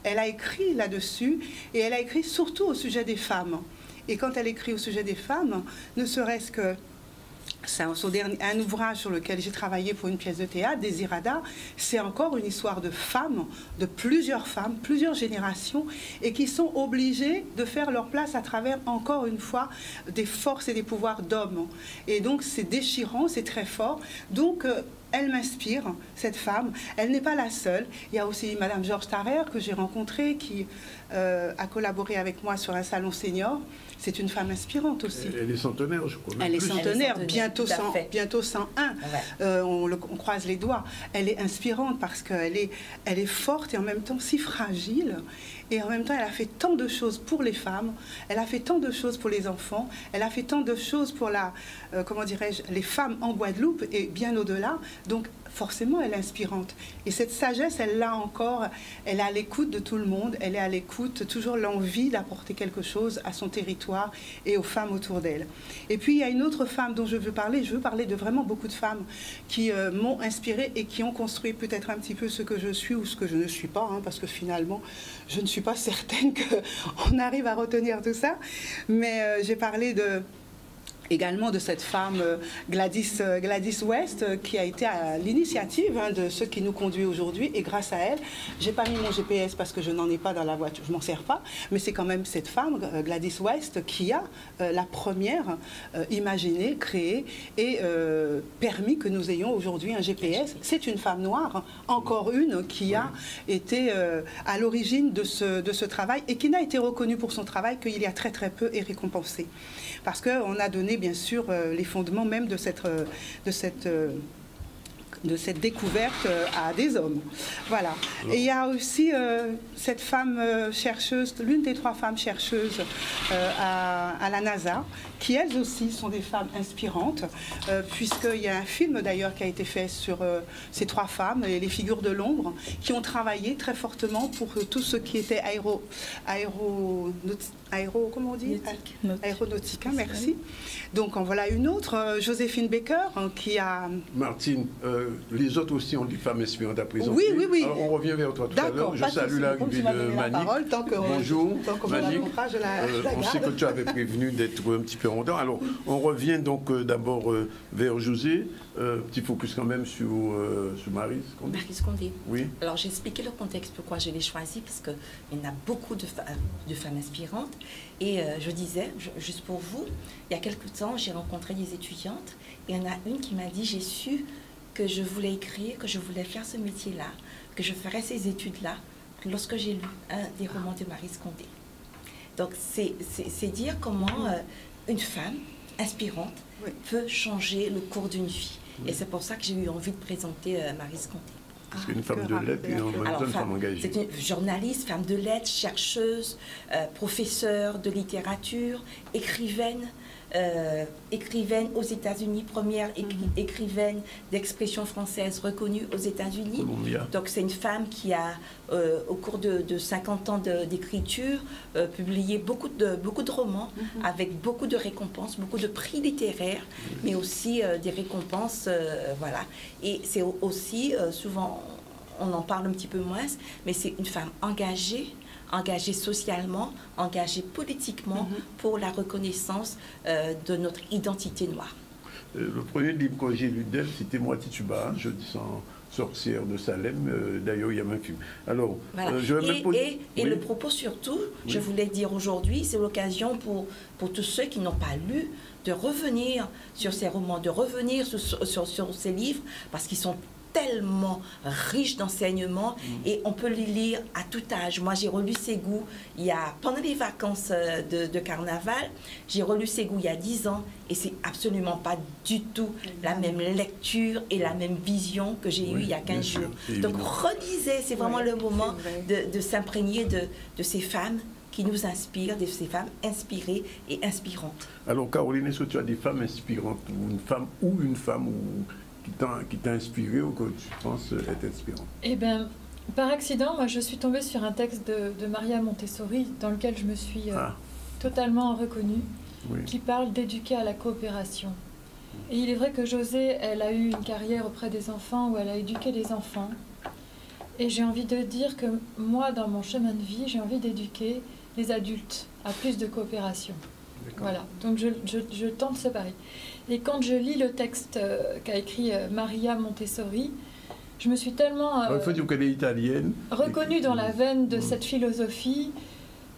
elle a écrit là-dessus, et elle a écrit surtout au sujet des femmes. Et quand elle écrit au sujet des femmes, ne serait-ce que c'est un ouvrage sur lequel j'ai travaillé pour une pièce de théâtre, Désirada, c'est encore une histoire de femmes, plusieurs générations, et qui sont obligées de faire leur place à travers, encore une fois, des forces et des pouvoirs d'hommes. Et donc c'est déchirant, c'est très fort. Donc elle m'inspire, cette femme. Elle n'est pas la seule. Il y a aussi Madame Georges Tarrer, que j'ai rencontrée, qui a collaboré avec moi sur un salon senior. C'est une femme inspirante aussi. Elle est centenaire, je crois. Elle est centenaire, bientôt 101. Ouais. On croise les doigts. Elle est inspirante parce qu'elle est forte et en même temps si fragile. Et en même temps, elle a fait tant de choses pour les femmes. Elle a fait tant de choses pour les enfants. Elle a fait tant de choses pour les femmes en Guadeloupe et bien au-delà. Donc, forcément, elle est inspirante. Et cette sagesse, elle l'a encore. Elle est à l'écoute de tout le monde. Elle est à l'écoute, toujours l'envie d'apporter quelque chose à son territoire et aux femmes autour d'elle. Et puis, il y a une autre femme dont je veux parler. Je veux parler de vraiment beaucoup de femmes qui m'ont inspirée et qui ont construit peut-être un petit peu ce que je suis ou ce que je ne suis pas, parce que finalement, je ne suis pas certaine qu'on arrive à retenir tout ça. Mais j'ai parlé également de cette femme Gladys West, qui a été à l'initiative de ce qui nous conduit aujourd'hui, et grâce à elle, j'ai pas mis mon GPS parce que je n'en ai pas dans la voiture, je m'en sers pas, mais c'est quand même cette femme, Gladys West, qui a la première imaginé, créé et permis que nous ayons aujourd'hui un GPS. C'est une femme noire, encore une, qui a été à l'origine de ce travail et qui n'a été reconnue pour son travail qu'il y a très très peu et récompensée. Parce qu'on a donné bien sûr les fondements même de cette découverte à des hommes. Voilà. Et il y a aussi cette femme chercheuse, l'une des 3 femmes chercheuses à la NASA, qui elles aussi sont des femmes inspirantes, puisqu'il y a un film d'ailleurs qui a été fait sur ces 3 femmes, les figures de l'ombre, qui ont travaillé très fortement pour tout ce qui était comment on dit ? Aéronautique, merci. Donc en voilà une autre, Joséphine Baker, qui a... Martine, les autres aussi ont des femmes inspirantes à présenter. Oui. Alors on revient vers toi tout à l'heure. Je salue l'arrivée de Manick. Bonjour, Manick. On sait que tu avais prévenu d'être un petit peu en retard. Alors on revient donc d'abord vers José. Petit focus quand même sur Maryse Condé. Maryse Condé. Oui. Alors j'ai expliqué le contexte pourquoi je l'ai choisi, parce qu'il y en a beaucoup de femmes inspirantes. Et je disais, juste pour vous, il y a quelque temps, j'ai rencontré des étudiantes et il y en a une qui m'a dit, j'ai su que je voulais écrire, que je voulais faire ce métier-là, que je ferais ces études-là, lorsque j'ai lu un des romans de Maryse Condé. Donc c'est dire comment une femme inspirante peut changer le cours d'une vie. Et c'est pour ça que j'ai eu envie de présenter Maryse Condé. C'est une femme de lettres et en même temps une femme engagée. C'est une journaliste, femme de lettres, chercheuse, professeure de littérature, écrivaine aux États-Unis, première écrivaine d'expression française reconnue aux États-Unis. Donc c'est une femme qui a, au cours de 50 ans d'écriture, publié beaucoup de romans avec beaucoup de récompenses, beaucoup de prix littéraires, mais aussi des récompenses, voilà. Et c'est aussi, souvent, on en parle un petit peu moins, mais c'est une femme engagée socialement, engagée politiquement pour la reconnaissance de notre identité noire. Le premier livre que j'ai lu d'elle, c'était Moi Tituba, je dis sans sorcière de Salem, d'ailleurs il y a un film. Alors, voilà. Et le propos surtout, je voulais dire aujourd'hui, c'est l'occasion pour tous ceux qui n'ont pas lu, de revenir sur ces romans, de revenir sur ces livres, parce qu'ils sont tellement riche d'enseignements et on peut les lire à tout âge. Moi, j'ai relu Ségou pendant les vacances de carnaval. J'ai relu Ségou il y a 10 ans et c'est absolument pas du tout la même lecture et la même vision que j'ai eue il y a 15 jours. Donc, relisez, c'est vraiment le moment de s'imprégner de ces femmes qui nous inspirent, ces femmes inspirées et inspirantes. Alors Caroline, est-ce que tu as des femmes inspirantes, ou une femme qui t'a inspirée ou que tu penses être inspirante? Eh bien, par accident, moi je suis tombée sur un texte de Maria Montessori dans lequel je me suis totalement reconnue, qui parle d'éduquer à la coopération. Et il est vrai que Josée, elle a eu une carrière auprès des enfants où elle a éduqué les enfants. Et j'ai envie de dire que moi, dans mon chemin de vie, j'ai envie d'éduquer les adultes à plus de coopération. Voilà, donc je tente ce pari. Et quand je lis le texte qu'a écrit Maria Montessori, je me suis tellement il faut dire qu'elle est italienne. Reconnue dans la veine de cette philosophie,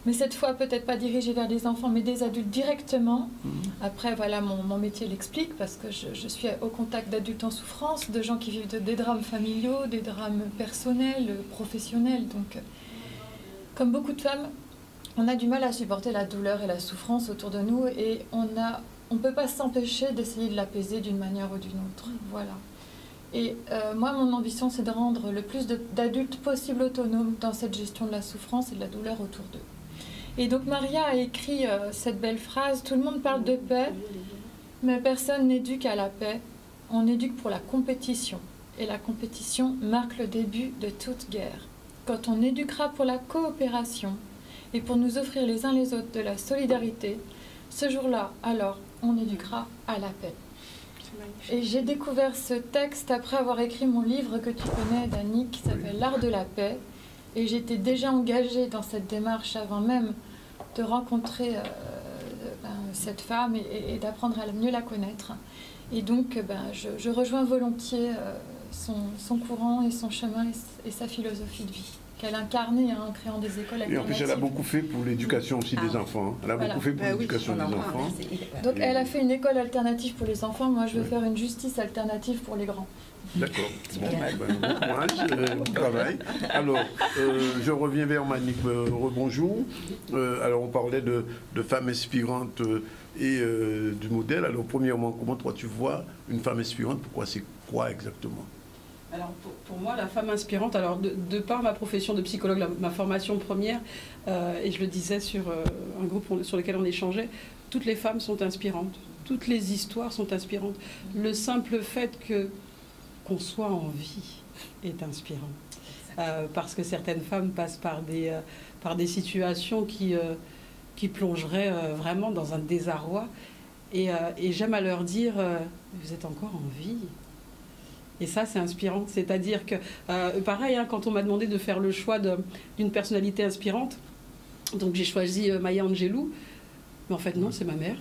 mais cette fois peut-être pas dirigée vers des enfants, mais des adultes directement. Après, voilà, mon métier l'explique, parce que je suis au contact d'adultes en souffrance, de gens qui vivent des drames familiaux, des drames personnels, professionnels. Donc, comme beaucoup de femmes, on a du mal à supporter la douleur et la souffrance autour de nous, et on ne peut pas s'empêcher d'essayer de l'apaiser d'une manière ou d'une autre. Voilà. Et moi, mon ambition, c'est de rendre le plus d'adultes possible autonomes dans cette gestion de la souffrance et de la douleur autour d'eux. Et donc Maria a écrit cette belle phrase: tout le monde parle de paix, mais personne n'éduque à la paix, on éduque pour la compétition. Et la compétition marque le début de toute guerre. Quand on éduquera pour la coopération et pour nous offrir les uns les autres de la solidarité, ce jour-là, alors, on éduquera à la paix. Et j'ai découvert ce texte après avoir écrit mon livre que tu connais, Dani, qui s'appelle L'art de la paix. Et j'étais déjà engagée dans cette démarche avant même de rencontrer cette femme et d'apprendre à mieux la connaître. Et donc, je rejoins volontiers son courant et son chemin et sa philosophie de vie qu'elle incarnait en créant des écoles alternatives. Et en plus, elle a beaucoup fait pour l'éducation aussi des enfants. Elle a beaucoup fait pour l'éducation des enfants. Donc, elle a fait une école alternative pour les enfants. Moi, je veux faire une justice alternative pour les grands. D'accord. Bon courage, bon travail. Alors, je reviens vers Manick. Rebonjour. Alors, on parlait de femmes inspirantes et du modèle. Alors, premièrement, comment toi tu vois une femme inspirante? Pourquoi c'est quoi exactement? Alors pour moi, la femme inspirante, alors de par ma profession de psychologue, ma formation première, et je le disais sur un groupe sur lequel on échangeait, toutes les femmes sont inspirantes, toutes les histoires sont inspirantes. Le simple fait qu'on soit en vie est inspirant. Parce que certaines femmes passent par des situations qui plongeraient vraiment dans un désarroi. Et j'aime à leur dire, vous êtes encore en vie. Et ça, c'est inspirant. C'est-à-dire que, pareil, quand on m'a demandé de faire le choix d'une personnalité inspirante, donc j'ai choisi Maya Angelou, mais en fait, non, c'est ma mère.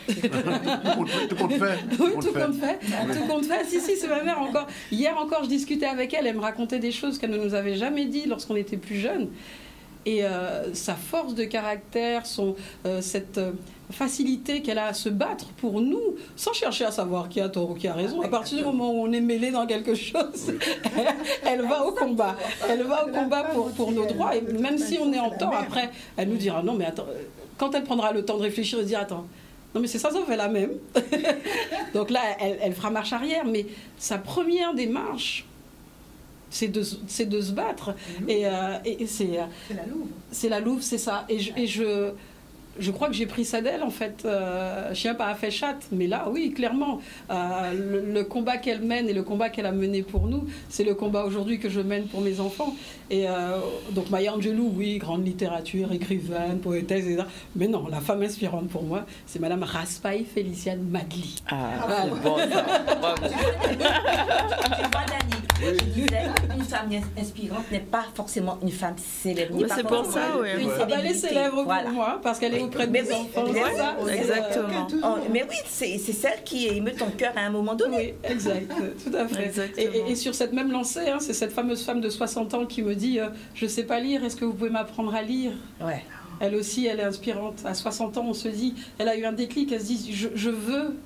Tout compte fait. Oui, tout compte fait. Tout compte fait. Si, c'est ma mère encore. Hier encore, je discutais avec elle, elle me racontait des choses qu'elle ne nous avait jamais dit lorsqu'on était plus jeunes. Et sa force de caractère, cette facilité qu'elle a à se battre pour nous, sans chercher à savoir qui a tort ou qui a raison. À partir du moment où on est mêlé dans quelque chose, elle va au combat. Elle va au combat pour nos droits. Et même si on est en tort, après, elle nous dira non, mais attends, quand elle prendra le temps de réfléchir et de dire attends, non mais c'est ça fait la même. Donc là, elle fera marche arrière. Mais sa première démarche, c'est de se battre. Et c'est la Louve. C'est la Louve, c'est ça. Et je crois que j'ai pris ça d'elle, en fait. Chien pas fait chatte, mais là, oui, clairement. Le combat qu'elle mène et le combat qu'elle a mené pour nous, c'est le combat aujourd'hui que je mène pour mes enfants. Et donc Maya Angelou, oui, grande littérature, écrivaine, poétesse, etc. Mais non, la femme inspirante pour moi, c'est Madame Raspail Féliciane Madly. Ah, bon, ça. Tu vois, Dani, je disais, une femme inspirante n'est pas forcément une femme célèbre. C'est pour ça, oui. Elle est célèbre pour moi, parce qu'elle est auprès de mes enfants. Exactement. Mais oui, c'est celle qui émeut ton cœur à un moment donné. Oui, exact, tout à fait. Et sur cette même lancée, c'est cette fameuse femme de 60 ans qui me dit je ne sais pas lire, est-ce que vous pouvez m'apprendre à lire? Ouais. Elle aussi, elle est inspirante. À 60 ans, on se dit, elle a eu un déclic, elle se dit je veux.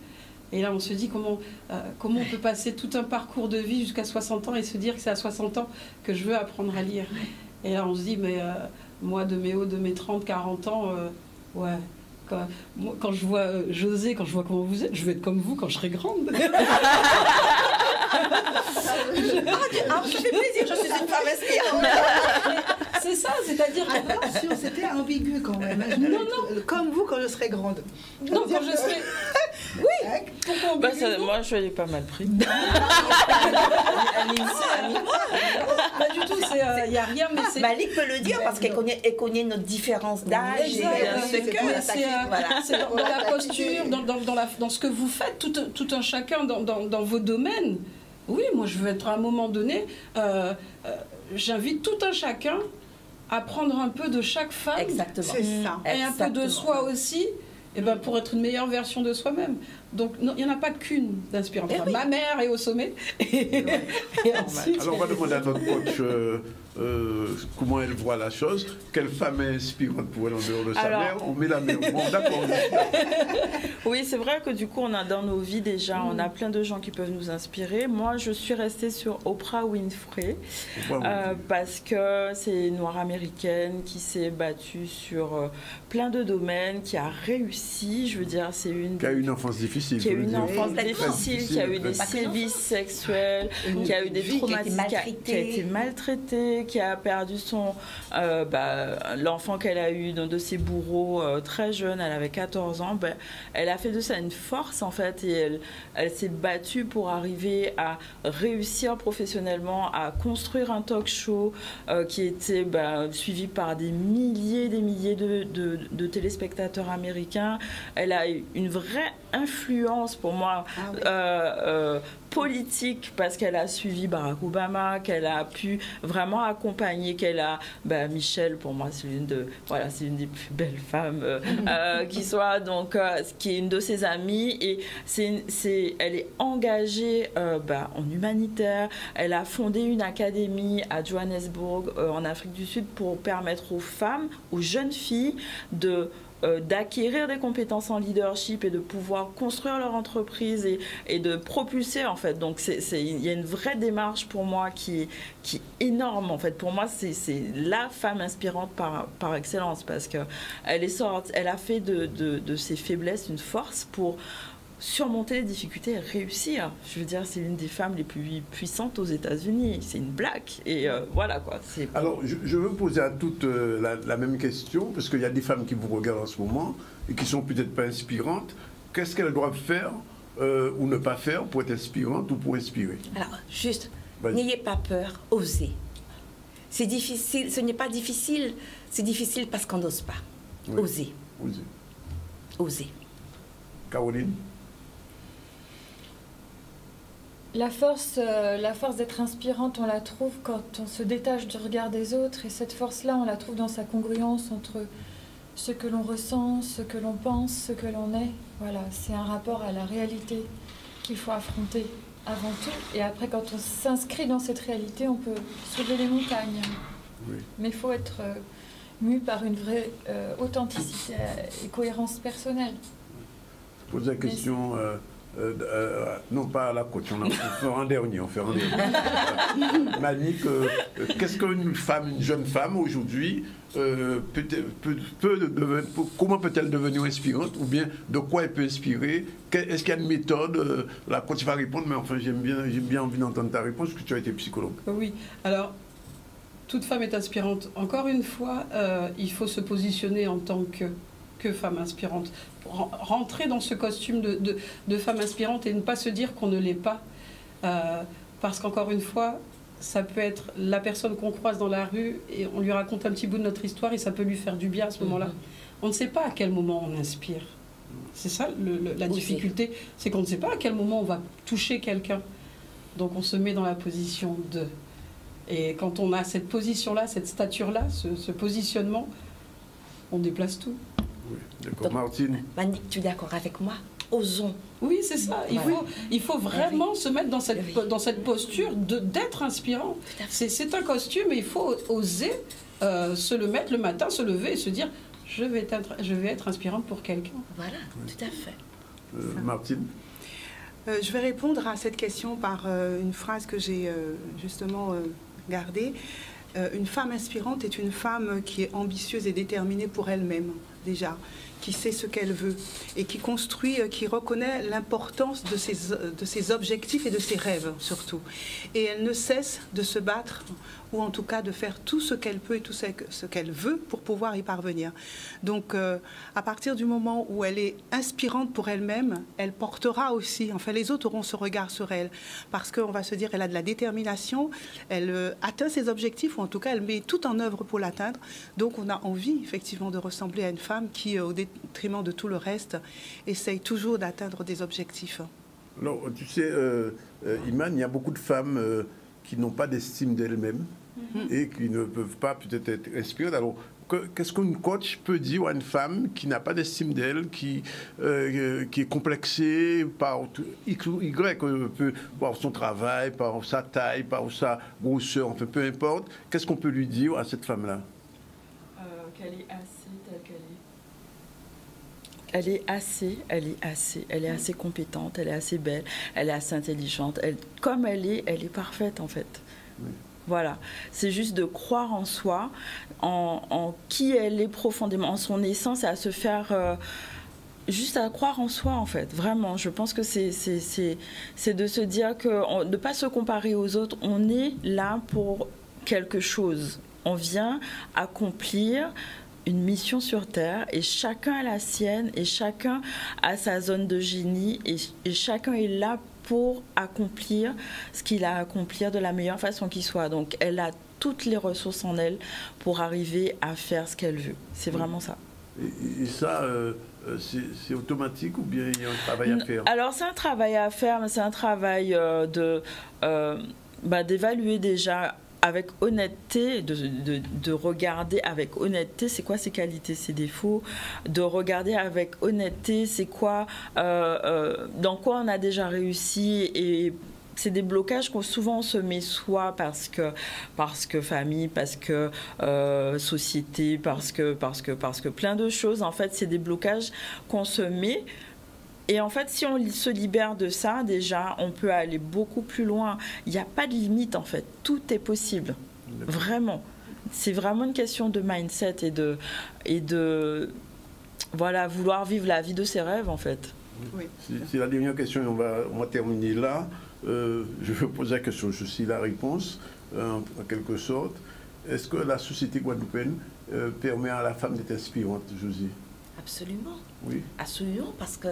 Et là, on se dit comment on peut passer tout un parcours de vie jusqu'à 60 ans et se dire que c'est à 60 ans que je veux apprendre à lire. Et là, on se dit, mais moi, de mes 30, 40 ans, ouais. Quand je vois Josée, quand je vois comment vous êtes, je vais être comme vous quand je serai grande. Ça fait plaisir, je suis une femme inspirante. c'est ça, c'est-à-dire... Attention, c'était ambigu quand même. Non, comme vous quand je serai grande. Non, quand je serai... Oui. Bah, moi, je l'ai pas mal pris. Pas du tout, il n'y a rien, mais c'est... Malik peut le dire parce qu'elle connaît notre différence d'âge. C'est dans la posture, dans ce que vous faites, tout un chacun dans vos domaines. Oui, moi je veux être à un moment donné, j'invite tout un chacun à prendre un peu de chaque femme. Exactement. C'est ça. Et un peu de soi aussi, et ben pour être une meilleure version de soi-même. Donc il n'y en a pas qu'une d'inspirante. Enfin, ma mère est au sommet. Et ensuite, alors on va demander à notre coach comment elle voit la chose. Quelle femme est inspirante pour elle en dehors de sa mère? On met la mère. Bon, d'accord. Oui, c'est vrai que du coup, on a dans nos vies déjà, on a plein de gens qui peuvent nous inspirer. Moi, je suis restée sur Oprah Winfrey parce que c'est une noire américaine qui s'est battue sur plein de domaines, qui a réussi. Je veux dire, c'est une... Qui a eu une enfance difficile. Qui a eu une enfance difficile, qui a eu des sévices sexuels, qui a eu des traumatismes, qui a été maltraitée, qui a perdu l'enfant qu'elle a eu de ses bourreaux très jeune, elle avait 14 ans. Elle a fait de ça une force en fait et elle s'est battue pour arriver à réussir professionnellement, à construire un talk show qui était suivi par des milliers de téléspectateurs américains. Elle a eu une vraie influence pour moi politique parce qu'elle a suivi Barack Obama, qu'elle a pu vraiment accompagner, qu'elle a Michelle pour moi c'est l'une des plus belles femmes qui soit, donc qui est une de ses amies et elle est engagée en humanitaire. Elle a fondé une académie à Johannesburg en Afrique du Sud pour permettre aux femmes, aux jeunes filles d'acquérir des compétences en leadership et de pouvoir construire leur entreprise et de propulser en fait. Donc il y a une vraie démarche pour moi qui est énorme en fait. Pour moi c'est la femme inspirante par excellence parce que elle a fait de ses faiblesses une force pour surmonter les difficultés et réussir. Je veux dire, c'est l'une des femmes les plus puissantes aux États-Unis. C'est une blague. Et voilà quoi. Alors, je veux poser à toutes la même question, parce qu'il y a des femmes qui vous regardent en ce moment et qui sont peut-être pas inspirantes. Qu'est-ce qu'elles doivent faire ou ne pas faire pour être inspirantes ou pour inspirer? Alors, juste, n'ayez pas peur, osez. C'est difficile, ce n'est pas difficile, c'est difficile parce qu'on n'ose pas. Oui. Osez. Osez. Caroline? La force d'être inspirante, on la trouve quand on se détache du regard des autres. Et cette force-là, on la trouve dans sa congruence entre ce que l'on ressent, ce que l'on pense, ce que l'on est. Voilà, c'est un rapport à la réalité qu'il faut affronter avant tout. Et après, quand on s'inscrit dans cette réalité, on peut soulever les montagnes. Oui. Mais il faut être mu par une vraie authenticité et cohérence personnelle. Je pose la question... non, pas à la coach, on fait un dernier. Malik, qu'est-ce qu'une femme, une jeune femme aujourd'hui, comment peut-elle devenir inspirante ou bien de quoi elle peut inspirer? Est-ce qu'il y a une méthode? La coach va répondre, mais enfin j'ai bien envie d'entendre ta réponse parce que tu as été psychologue. Oui, alors toute femme est inspirante. Encore une fois, il faut se positionner en tant que femme inspirante. Rentrer dans ce costume de femme inspirante et ne pas se dire qu'on ne l'est pas. Parce qu'encore une fois, ça peut être la personne qu'on croise dans la rue et on lui raconte un petit bout de notre histoire et ça peut lui faire du bien à ce moment-là. On ne sait pas à quel moment on inspire. C'est ça la difficulté, c'est qu'on ne sait pas à quel moment on va toucher quelqu'un. Donc on se met dans la position de... Et quand on a cette position-là, cette stature-là, ce positionnement, on déplace tout. Oui, d'accord. Martine? Malik, tu es d'accord avec moi? Osons. Oui, c'est ça. Il faut vraiment se mettre dans cette posture d'être inspirant. C'est un costume et il faut oser se le mettre le matin, se lever et se dire je vais être inspirante pour quelqu'un. Voilà, tout à fait. Martine? Je vais répondre à cette question par une phrase que j'ai justement gardée. Une femme inspirante est une femme qui est ambitieuse et déterminée pour elle-même, déjà, qui sait ce qu'elle veut et qui construit, qui reconnaît l'importance de ses objectifs et de ses rêves surtout. Et elle ne cesse de se battre, ou en tout cas de faire tout ce qu'elle peut et tout ce qu'elle veut pour pouvoir y parvenir. Donc à partir du moment où elle est inspirante pour elle-même, elle portera aussi, enfin les autres auront ce regard sur elle, parce qu'on va se dire elle a de la détermination, elle atteint ses objectifs, ou en tout cas elle met tout en œuvre pour l'atteindre. Donc on a envie effectivement de ressembler à une femme qui, au détriment de tout le reste, essaye toujours d'atteindre des objectifs. Alors tu sais, Iman, il y a beaucoup de femmes qui n'ont pas d'estime d'elles-mêmes et qui ne peuvent pas peut-être être inspirées. Alors, qu'est-ce qu'une coach peut dire à une femme qui n'a pas d'estime d'elle, qui est complexée par X ou Y, par son travail, par sa taille, par sa grosseur, enfin peu importe. Qu'est-ce qu'on peut lui dire à cette femme-là? Qu'elle est assez telle qu'elle est. Elle est assez compétente, elle est assez belle, elle est assez intelligente. Comme elle est parfaite en fait. Oui. Voilà, c'est juste de croire en soi, en qui elle est profondément, en son essence, et à se faire... juste à croire en soi en fait, vraiment. Je pense que c'est de se dire que de ne pas se comparer aux autres, on est là pour quelque chose. On vient accomplir une mission sur Terre et chacun a la sienne et chacun a sa zone de génie et chacun est là pour accomplir ce qu'il a à accomplir de la meilleure façon qu'il soit. Donc elle a toutes les ressources en elle pour arriver à faire ce qu'elle veut. C'est vraiment ça. Et ça, c'est automatique ou bien il y a un travail à faire? Alors c'est un travail à faire, mais c'est un travail d'évaluer déjà avec honnêteté, de regarder avec honnêteté c'est quoi ses qualités, ses défauts, de regarder avec honnêteté c'est quoi, dans quoi on a déjà réussi, et c'est des blocages qu'on souvent se met soit parce que famille, parce que société, parce que plein de choses. En fait, c'est des blocages qu'on se met. Et en fait, si on se libère de ça, déjà, on peut aller beaucoup plus loin. Il n'y a pas de limite, en fait. Tout est possible. Vraiment. C'est vraiment une question de mindset et de voilà, vouloir vivre la vie de ses rêves, en fait. Oui. C'est la dernière question, on va terminer là. Je vais poser la question, je suis la réponse, en quelque sorte. Est-ce que la société guadeloupéenne permet à la femme d'être inspirante, Josie? Absolument. Oui. Absolument, parce que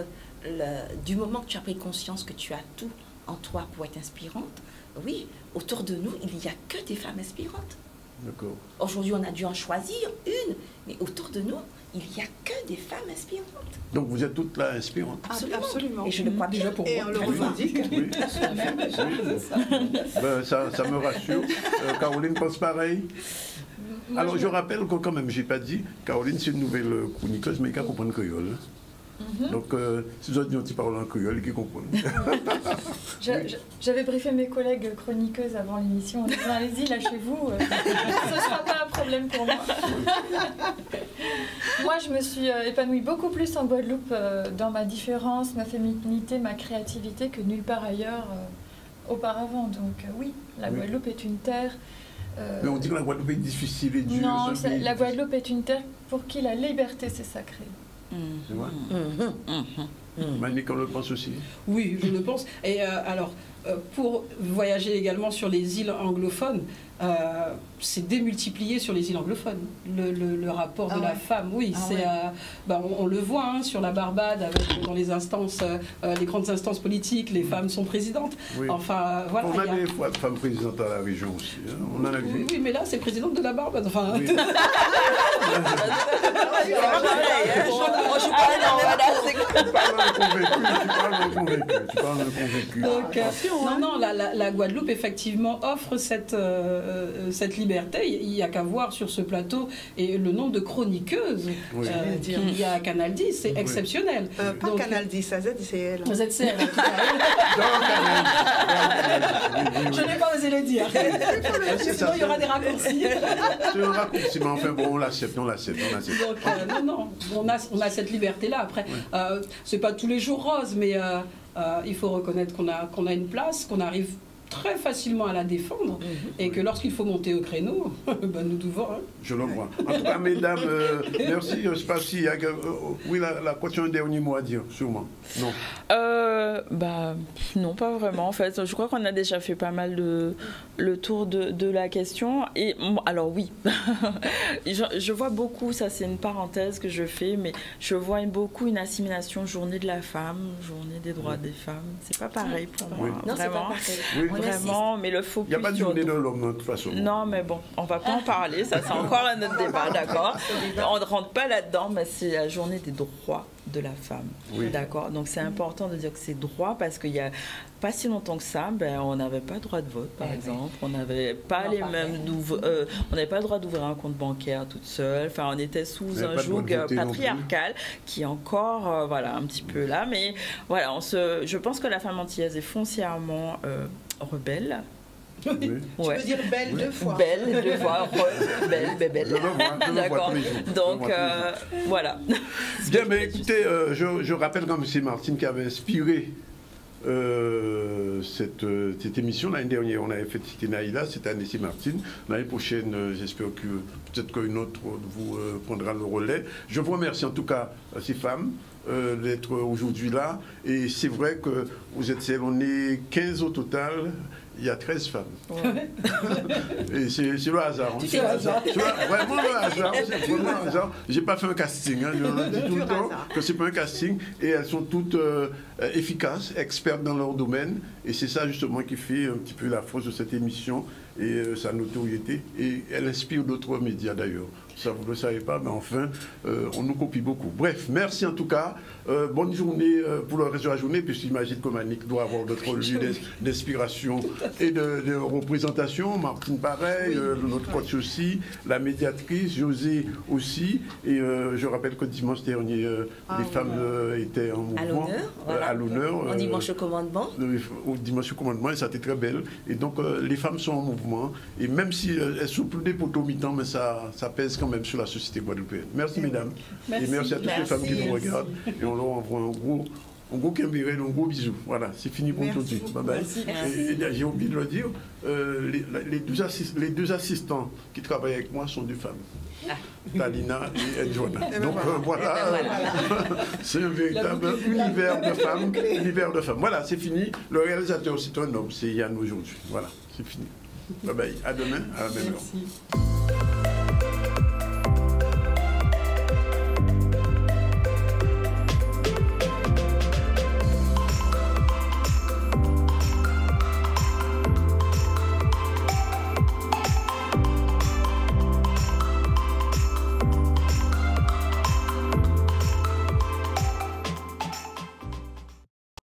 du moment que tu as pris conscience que tu as tout en toi pour être inspirante, oui, autour de nous, il n'y a que des femmes inspirantes. D'accord. Aujourd'hui, on a dû en choisir une, mais autour de nous, il n'y a que des femmes inspirantes. Donc vous êtes toutes là inspirantes? Absolument. Et je le crois déjà pour vous. Et on le revendique. Oui. Ça me rassure. Caroline pense pareil? Alors je rappelle que quand même, j'ai pas dit, Caroline c'est une nouvelle chroniqueuse, mais qui comprend le créole. Donc, si vous avez qui parlent en créole, qui comprennent. J'avais briefé mes collègues chroniqueuses avant l'émission en disant allez-y, lâchez-vous, ce ne sera pas un problème pour moi. Moi, je me suis épanouie beaucoup plus en Guadeloupe dans ma différence, ma féminité, ma créativité que nulle part ailleurs auparavant. Donc, oui, la Guadeloupe est une terre. Mais on dit que la Guadeloupe est difficile et dure. Non, la Guadeloupe est une terre pour qui la liberté, c'est sacré. C'est vrai. Monique, on le pense aussi. Oui, je le pense. Et alors, pour voyager également sur les îles anglophones, c'est démultiplié sur les îles anglophones. Le rapport de la femme, oui, on le voit sur la Barbade, dans les instances, les grandes instances politiques, les femmes sont présidentes. Oui. Enfin, voilà. On a des femmes présidentes à la région aussi. Hein. On en a vu. Oui, mais là, c'est présidente de la Barbade. Enfin. Oui. Tu parles d'un convaincu. Donc, non, la Guadeloupe, effectivement, offre cette liberté. Il n'y a qu'à voir sur ce plateau et le nombre de chroniqueuses qu'il y a à Canal 10, c'est exceptionnel. Pas donc, Canal 10, à ZCL. ZCL. Je n'ai pas osé le dire. Sinon, il y aura des raccourcis. C'est un raccourci, mais enfin bon, on l'accepte. Donc, non, on a cette liberté-là. Après, c'est pas tous les jours rose, mais il faut reconnaître qu'on a une place, qu'on arrive très facilement à la défendre et que lorsqu'il faut monter au créneau, ben nous devons. Hein. Je le vois. En tout cas, mesdames, merci. Je ne sais pas si oui, la question, un dernier mot à dire, sûrement. Non. Non, pas vraiment. En fait, je crois qu'on a déjà fait pas mal le tour de la question. Et alors oui, je vois beaucoup, ça c'est une parenthèse que je fais, mais je vois beaucoup une assimilation journée de la femme, journée des droits des femmes. C'est pas pareil pour moi. Oui. Non, c'est pas pareil. Oui. Vraiment, mais le focus. Il n'y a pas de journée de l'homme, de toute façon. Non, mais bon, on va pas en parler, ça c'est encore un autre débat, d'accord. On ne rentre pas là-dedans, mais c'est la journée des droits de la femme, d'accord. Donc c'est important de dire que c'est droit parce qu'il y a pas si longtemps que ça, on n'avait pas le droit de vote, par exemple. On n'avait pas on n'avait pas le droit d'ouvrir un compte bancaire toute seule. Enfin, on était sous un joug patriarcal qui est encore, un petit peu là. Mais voilà, je pense que la femme antillaise est foncièrement rebelle. Oui. Tu peux dire belle deux fois. Belle deux fois, belle. D'accord. Donc, voilà. Bien, mais écoutez, je rappelle quand c'est Martine qui avait inspiré cette émission. L'année dernière, on avait fait Cité Naïla, cette année c'est Martine. L'année prochaine, j'espère que peut-être qu'une autre vous prendra le relais. Je vous remercie en tout cas ces femmes d'être aujourd'hui là. Et c'est vrai que vous êtes celles, on est 15 au total. Il y a 13 femmes. Ouais. Et c'est le hasard. C'est vraiment le hasard. C'est vraiment le hasard. Je n'ai pas fait un casting. Hein. Je dis tout le temps que ce n'est pas un casting. Et elles sont toutes efficaces, expertes dans leur domaine. Et c'est ça justement qui fait un petit peu la force de cette émission et sa notoriété. Et elle inspire d'autres médias d'ailleurs. Ça, vous ne le savez pas, mais enfin, on nous copie beaucoup. Bref, merci en tout cas. Bonne journée pour le reste de la journée, puisque j'imagine que Manick doit avoir d'autres lieux d'inspiration et de représentation. Martine, pareil, notre coach aussi, la médiatrice, José aussi. Et je rappelle que dimanche dernier, les femmes étaient en mouvement. À l'honneur. Au dimanche au commandement. Au dimanche au commandement, et ça a été très belle. Et donc, les femmes sont en mouvement. Et même si elles sont plus des poteaux mi-temps, mais ça pèse quand même sur la société guadeloupéenne. Merci mesdames. Merci. Et merci à toutes les femmes qui nous regardent. Et on leur envoie un gros Kimbéré, un gros bisou. Voilà, c'est fini pour aujourd'hui. Bye bye. Et j'ai oublié de le dire, les deux assistants qui travaillent avec moi sont deux femmes. Talina et Edjona. Donc voilà, c'est un véritable univers de femmes. Voilà, c'est fini. Le réalisateur, c'est un homme, c'est Yann aujourd'hui. Voilà, c'est fini. Bye bye. À demain, à la même heure.